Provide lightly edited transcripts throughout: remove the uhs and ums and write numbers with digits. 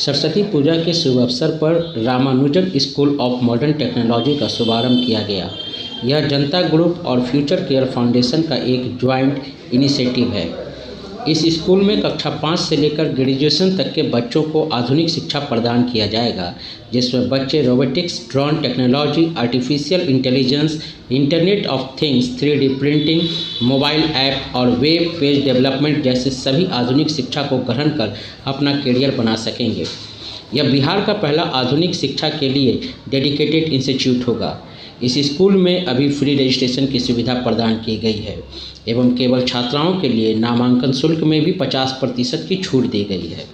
सरस्वती पूजा के शुभ अवसर पर Ramanujan school of modern technology का शुभारंभ किया गया। यह जनता ग्रुप और फ्यूचर केयर फाउंडेशन का एक ज्वाइंट इनिशिएटिव है। इस स्कूल में कक्षा 5 से लेकर ग्रेजुएशन तक के बच्चों को आधुनिक शिक्षा प्रदान किया जाएगा, जिसमें बच्चे robotics, drone technology, artificial intelligence, internet of things, 3D printing, mobile app और वेब पेज डेवलपमेंट जैसे सभी आधुनिक शिक्षा को ग्रहण कर अपना करियर बना सकेंगे। यह बिहार का पहला आधुनिक शिक्षा के लिए डेडिकेटेड इंस्टीट्यूट होगा। इस स्कूल में अभी फ्री रजिस्ट्रेशन की सुविधा प्रदान की गई है एवं केवल छात्राओं के लिए नामांकन शुल्क में भी 50% की छूट दी गई है।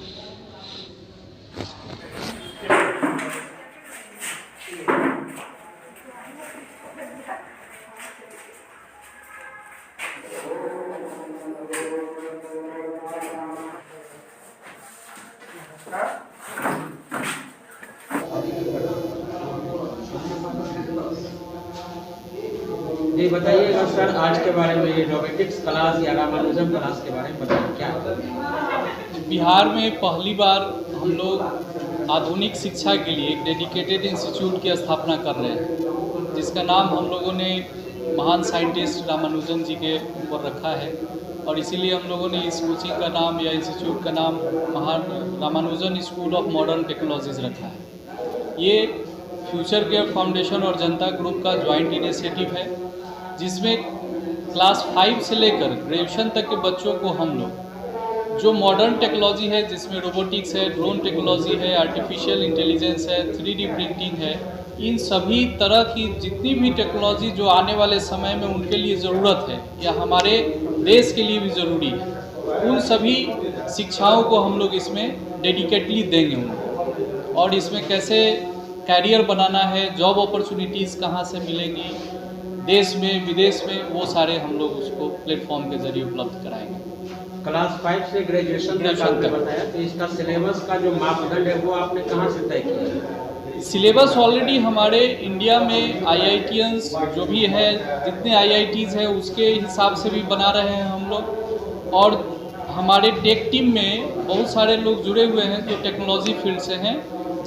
जी बताइएगा सर, आज के बारे में ये रोबोटिक्स क्लास या रामानुजम क्लास के बारे में बताइए क्या है? बिहार में पहली बार हम लोग आधुनिक शिक्षा के लिए एक डेडिकेटेड इंस्टीट्यूट की स्थापना कर रहे हैं, जिसका नाम हम लोगों ने महान साइंटिस्ट रामानुजन जी के ऊपर रखा है और इसीलिए हम लोगों ने इस कोचिंग का नाम या इंस्टीट्यूट का नाम महान Ramanujan school of modern technologies रखा है। ये फ्यूचर केयर फाउंडेशन और जनता ग्रुप का ज्वाइंट इनिशिएटिव है, जिसमें क्लास 5 से लेकर ग्रेजुएशन तक के बच्चों को हम लोग जो मॉडर्न टेक्नोलॉजी है, जिसमें रोबोटिक्स है, ड्रोन टेक्नोलॉजी है, आर्टिफिशियल इंटेलिजेंस है, 3D प्रिंटिंग है, इन सभी तरह की जितनी भी टेक्नोलॉजी जो आने वाले समय में उनके लिए ज़रूरत है या हमारे देश के लिए भी ज़रूरी है, उन सभी शिक्षाओं को हम लोग इसमें डेडिकेटली देंगे उनको। और इसमें कैसे कैरियर बनाना है, जॉब अपॉर्चुनिटीज़ कहाँ से मिलेंगी देश में विदेश में, वो सारे हम लोग उसको प्लेटफॉर्म के जरिए उपलब्ध कराएंगे। क्लास 5 से ग्रेजुएशन तक आपने बताया, तो इसका सिलेबस का जो मापदंड है वो आपने कहाँ से तय किया? सिलेबस ऑलरेडी हमारे इंडिया में IITians जो भी है, जितने IITs हैं उसके हिसाब से भी बना रहे हैं हम लोग। और हमारे टेक टीम में बहुत सारे लोग जुड़े हुए हैं जो टेक्नोलॉजी फील्ड से हैं,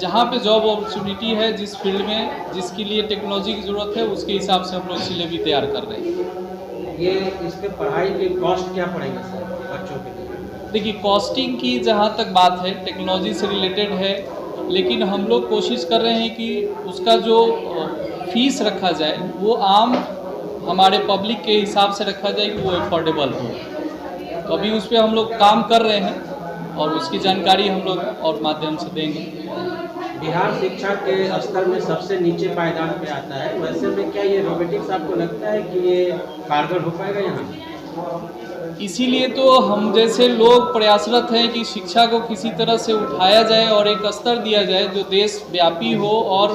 जहाँ पे जॉब अपॉर्चुनिटी है, जिस फील्ड में जिसके लिए टेक्नोलॉजी की ज़रूरत है उसके हिसाब से हम लोग सिलेबस तैयार कर रहे हैं। ये इसके पढ़ाई के कॉस्ट क्या पड़ेगा सर बच्चों के लिए? देखिए, कॉस्टिंग की जहाँ तक बात है टेक्नोलॉजी से रिलेटेड है, लेकिन हम लोग कोशिश कर रहे हैं कि उसका जो फीस रखा जाए वो आम हमारे पब्लिक के हिसाब से रखा जाए कि वो अफोर्डेबल हो। तो अभी उस पर हम लोग काम कर रहे हैं और उसकी जानकारी हम लोग और माध्यम से देंगे। बिहार शिक्षा के स्तर में सबसे नीचे पायदान पे आता है, वैसे में क्या ये रोबोटिक्स आपको लगता है कि ये कारगर हो पाएगा यहाँ? इसीलिए तो हम जैसे लोग प्रयासरत हैं कि शिक्षा को किसी तरह से उठाया जाए और एक स्तर दिया जाए जो देश व्यापी हो। और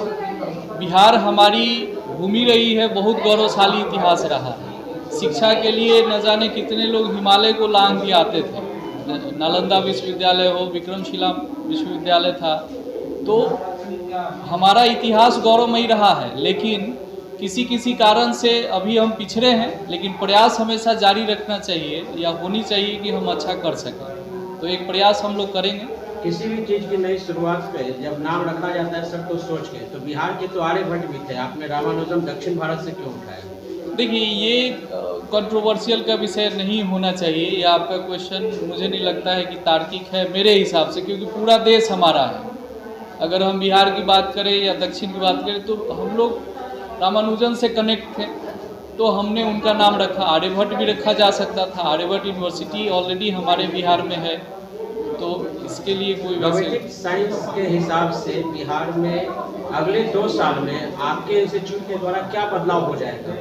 बिहार हमारी भूमि रही है, बहुत गौरवशाली इतिहास रहा है। शिक्षा के लिए न जाने कितने लोग हिमालय को लांघ के आते थे। नालंदा विश्वविद्यालय हो, विक्रमशिला विश्वविद्यालय था, तो हमारा इतिहास गौरवमयी रहा है। लेकिन किसी कारण से अभी हम पिछड़े हैं, लेकिन प्रयास हमेशा जारी रखना चाहिए या होनी चाहिए कि हम अच्छा कर सकें। तो एक प्रयास हम लोग करेंगे। किसी भी चीज़ की नई शुरुआत पे जब नाम रखा जाता है सब तो सोच के, तो बिहार के तो आर्यभट्ट भी थे, आपने रामानुजम दक्षिण भारत से क्यों उठाया? देखिए, ये कंट्रोवर्शियल का विषय नहीं होना चाहिए। या आपका क्वेश्चन मुझे नहीं लगता है कि तार्किक है मेरे हिसाब से, क्योंकि पूरा देश हमारा है। अगर हम बिहार की बात करें या दक्षिण की बात करें तो हम लोग रामानुजन से कनेक्ट थे, तो हमने उनका नाम रखा। आर्यभट्ट भी रखा जा सकता था, आर्यभट्ट यूनिवर्सिटी ऑलरेडी हमारे बिहार में है, तो इसके लिए कोई रोबोटिक्स साइंस के हिसाब से बिहार में अगले 2 साल में आपके इंस्टीट्यूट के द्वारा क्या बदलाव हो जाएगा?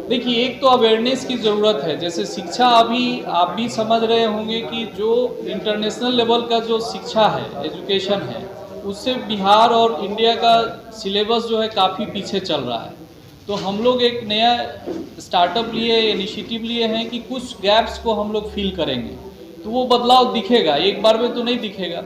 देखिए, एक तो अवेयरनेस की ज़रूरत है। जैसे शिक्षा अभी आप भी समझ रहे होंगे कि जो इंटरनेशनल लेवल का जो शिक्षा है, एजुकेशन है, उससे बिहार और इंडिया का सिलेबस जो है काफ़ी पीछे चल रहा है। तो हम लोग एक नया स्टार्टअप लिए, इनिशिएटिव लिए हैं कि कुछ गैप्स को हम लोग फिल करेंगे। तो वो बदलाव दिखेगा, एक बार में तो नहीं दिखेगा,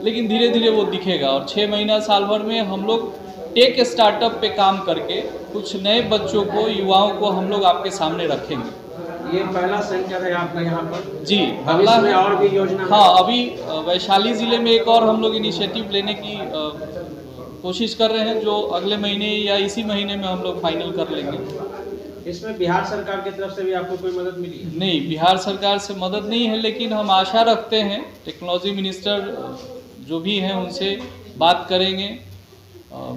लेकिन धीरे धीरे वो दिखेगा। और 6 महीना साल भर में हम लोग टेक स्टार्टअप पे काम करके कुछ नए बच्चों को, युवाओं को हम लोग आपके सामने रखेंगे। ये पहला सेंटर है आपका यहाँ पर? जी, भविष्य में और भी योजना है? हाँ, अभी वैशाली ज़िले में एक और हम लोग इनिशिएटिव लेने की कोशिश कर रहे हैं, जो अगले महीने या इसी महीने में हम लोग फाइनल कर लेंगे। इसमें बिहार सरकार की तरफ से भी आपको कोई मदद मिली है? नहीं, बिहार सरकार से मदद नहीं है, लेकिन हम आशा रखते हैं टेक्नोलॉजी मिनिस्टर जो भी हैं उनसे बात करेंगे,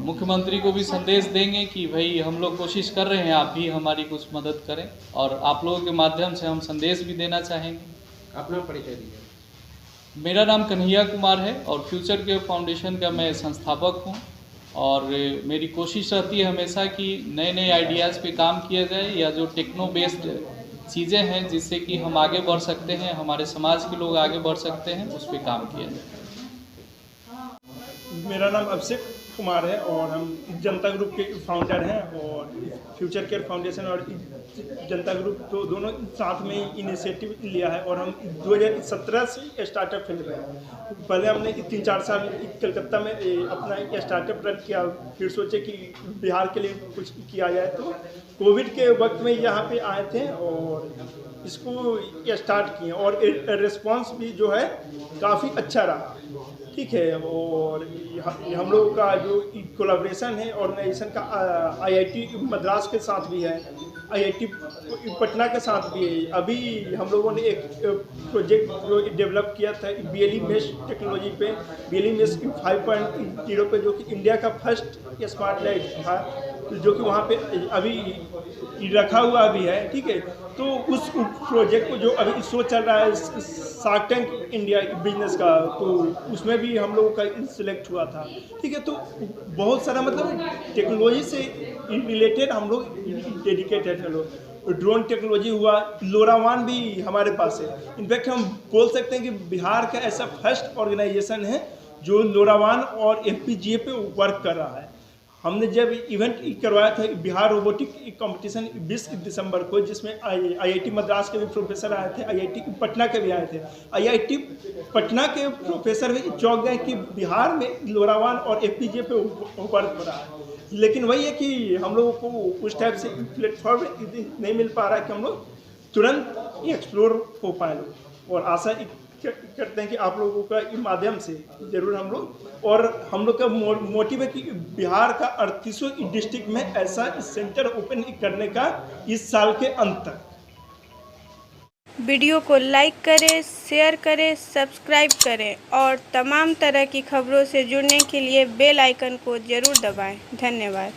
मुख्यमंत्री को भी संदेश देंगे कि भाई हम लोग कोशिश कर रहे हैं, आप भी हमारी कुछ मदद करें, और आप लोगों के माध्यम से हम संदेश भी देना चाहेंगे। अपना परिचय दीजिए। मेरा नाम कन्हैया कुमार है और फ्यूचर केयर फाउंडेशन का मैं संस्थापक हूं, और मेरी कोशिश रहती है हमेशा कि नए नए आइडियाज़ पे काम किया जाए, या जो टेक्नो बेस्ड चीज़ें हैं जिससे कि हम आगे बढ़ सकते हैं, हमारे समाज के लोग आगे बढ़ सकते हैं, उस पर काम किया जाए। मेरा नाम अभिषेक कुमार है और हम जनता ग्रुप के फाउंडर हैं, और फ्यूचर केयर फाउंडेशन और जनता ग्रुप तो दोनों साथ में इनिशिएटिव लिया है, और हम 2017 से स्टार्टअप फील्ड में हैं। पहले हमने 3-4 साल कलकत्ता में अपना स्टार्टअप रन किया, फिर सोचे कि बिहार के लिए कुछ किया जाए, तो कोविड के वक्त में यहाँ पे आए थे और इसको स्टार्ट किए, और रिस्पांस भी जो है काफ़ी अच्छा रहा, ठीक है। और हम लोगों का जो कोलैबोरेशन है ऑर्गेनाइजेशन का आईआईटी मद्रास के साथ भी है, आईआईटी पटना के साथ भी है। अभी हम लोगों ने एक प्रोजेक्ट डेवलप किया था BLE मेश टेक्नोलॉजी पे, BLE मेश 5.0 पे, जो कि इंडिया का फर्स्ट स्मार्ट लाइट था, जो कि वहाँ पे अभी रखा हुआ भी है, ठीक है। तो उस प्रोजेक्ट को जो अभी शो चल रहा है शार्क टैंक इंडिया बिजनेस का, तो उसमें भी हम लोगों का सिलेक्ट हुआ था, ठीक है। तो बहुत सारा मतलब टेक्नोलॉजी से रिलेटेड हम लोग डेडिकेटेड हैं लोग। ड्रोन टेक्नोलॉजी हुआ, लोरावान भी हमारे पास है। इनफैक्ट हम बोल सकते हैं कि बिहार का ऐसा फर्स्ट ऑर्गेनाइजेशन है जो लोरावान और FPGA पे वर्क कर रहा है। हमने जब इवेंट करवाया था बिहार रोबोटिक कंपटीशन 20 दिसंबर को, जिसमें IIT मद्रास के भी प्रोफेसर आए थे, IIT पटना के भी आए थे। IIT पटना के प्रोफेसर भी चौंक गए कि बिहार में लोरावान और FPGA पे वर्क हो रहा है, लेकिन वही है कि हम लोगों को उस टाइप से प्लेटफॉर्म नहीं मिल पा रहा है कि हम लोग तुरंत एक्सप्लोर हो पाए, और आशा करते हैं कि आप लोगों का इस माध्यम से ज़रूर हम लोग का मोटिव है कि बिहार का 38 डिस्ट्रिक्ट में ऐसा सेंटर ओपन करने का इस साल के अंत तक। वीडियो को लाइक करें, शेयर करें, सब्सक्राइब करें, और तमाम तरह की खबरों से जुड़ने के लिए बेल आइकन को ज़रूर दबाएं। धन्यवाद।